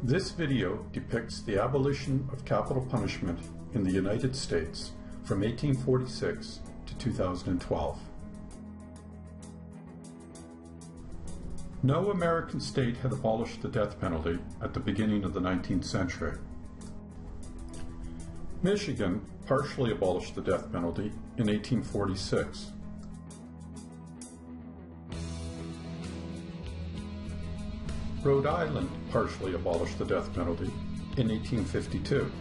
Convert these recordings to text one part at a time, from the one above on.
This video depicts the abolition of capital punishment in the United States from 1846 to 2012. No American state had abolished the death penalty at the beginning of the 19th century. Michigan partially abolished the death penalty in 1846. Rhode Island partially abolished the death penalty in 1852.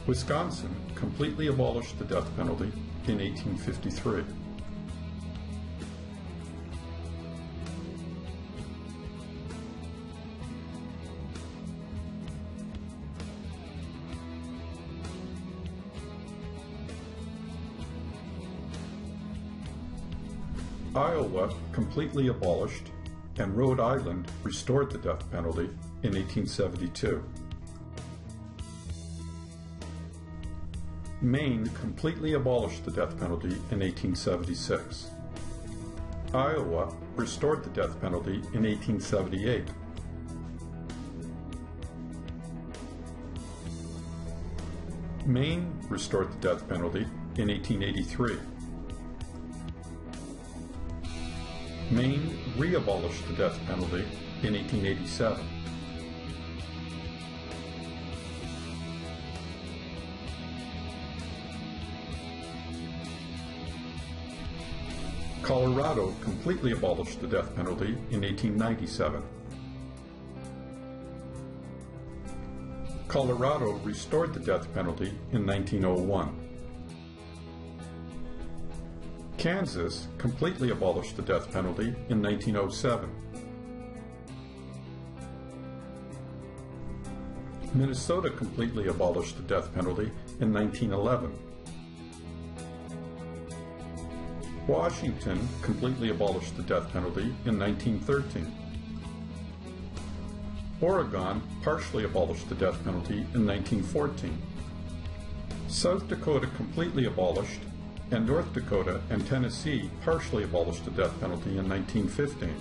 Wisconsin completely abolished the death penalty in 1853. Iowa completely abolished, and Rhode Island restored the death penalty in 1872. Maine completely abolished the death penalty in 1876. Iowa restored the death penalty in 1878. Maine restored the death penalty in 1883. Maine re-abolished the death penalty in 1887. Colorado completely abolished the death penalty in 1897. Colorado restored the death penalty in 1901. Kansas completely abolished the death penalty in 1907. Minnesota completely abolished the death penalty in 1911. Washington completely abolished the death penalty in 1913. Oregon partially abolished the death penalty in 1914. South Dakota completely abolished, and North Dakota and Tennessee partially abolished the death penalty in 1915.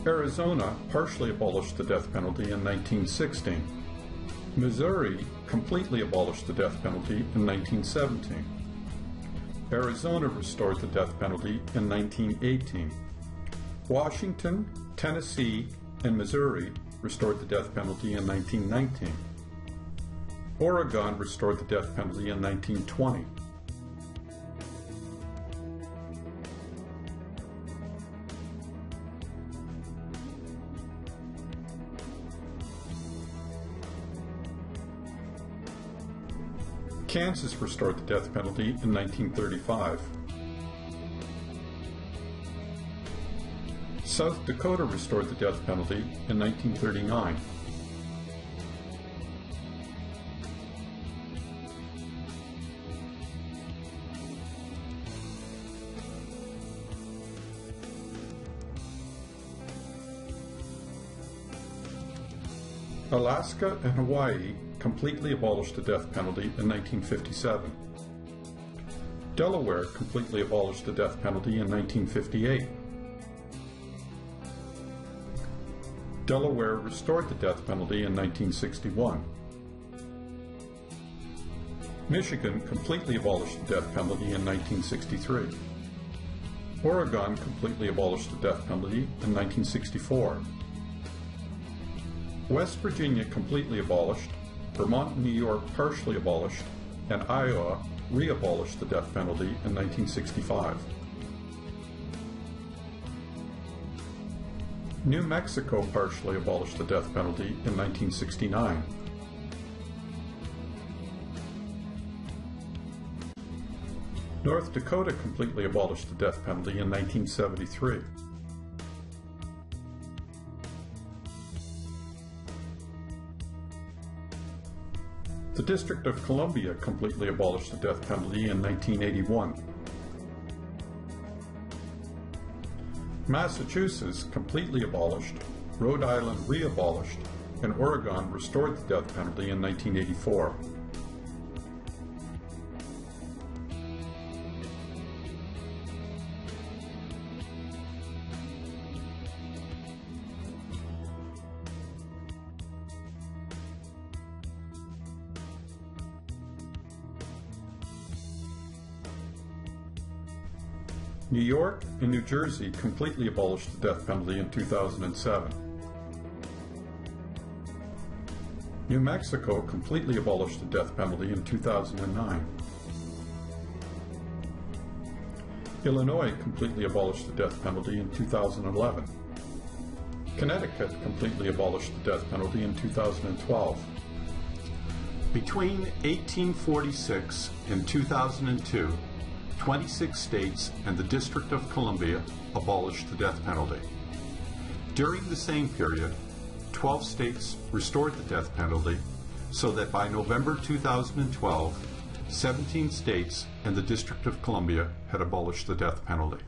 Arizona partially abolished the death penalty in 1916. Missouri completely abolished the death penalty in 1917. Arizona restored the death penalty in 1918. Washington, Tennessee, and Missouri restored the death penalty in 1919. Oregon restored the death penalty in 1920. Kansas restored the death penalty in 1935. South Dakota restored the death penalty in 1939. Alaska and Hawaii completely abolished the death penalty in 1957. Delaware completely abolished the death penalty in 1958. Delaware restored the death penalty in 1961. Michigan completely abolished the death penalty in 1963. Oregon completely abolished the death penalty in 1964. West Virginia completely abolished, Vermont and New York partially abolished, and Iowa re-abolished the death penalty in 1965. New Mexico partially abolished the death penalty in 1969. North Dakota completely abolished the death penalty in 1973. The District of Columbia completely abolished the death penalty in 1981. Massachusetts completely abolished, Rhode Island re-abolished, and Oregon restored the death penalty in 1984. New York and New Jersey completely abolished the death penalty in 2007. New Mexico completely abolished the death penalty in 2009. Illinois completely abolished the death penalty in 2011. Connecticut completely abolished the death penalty in 2012. Between 1846 and 2002, 26 states and the District of Columbia abolished the death penalty. During the same period, 12 states restored the death penalty, so that by November 2012, 17 states and the District of Columbia had abolished the death penalty.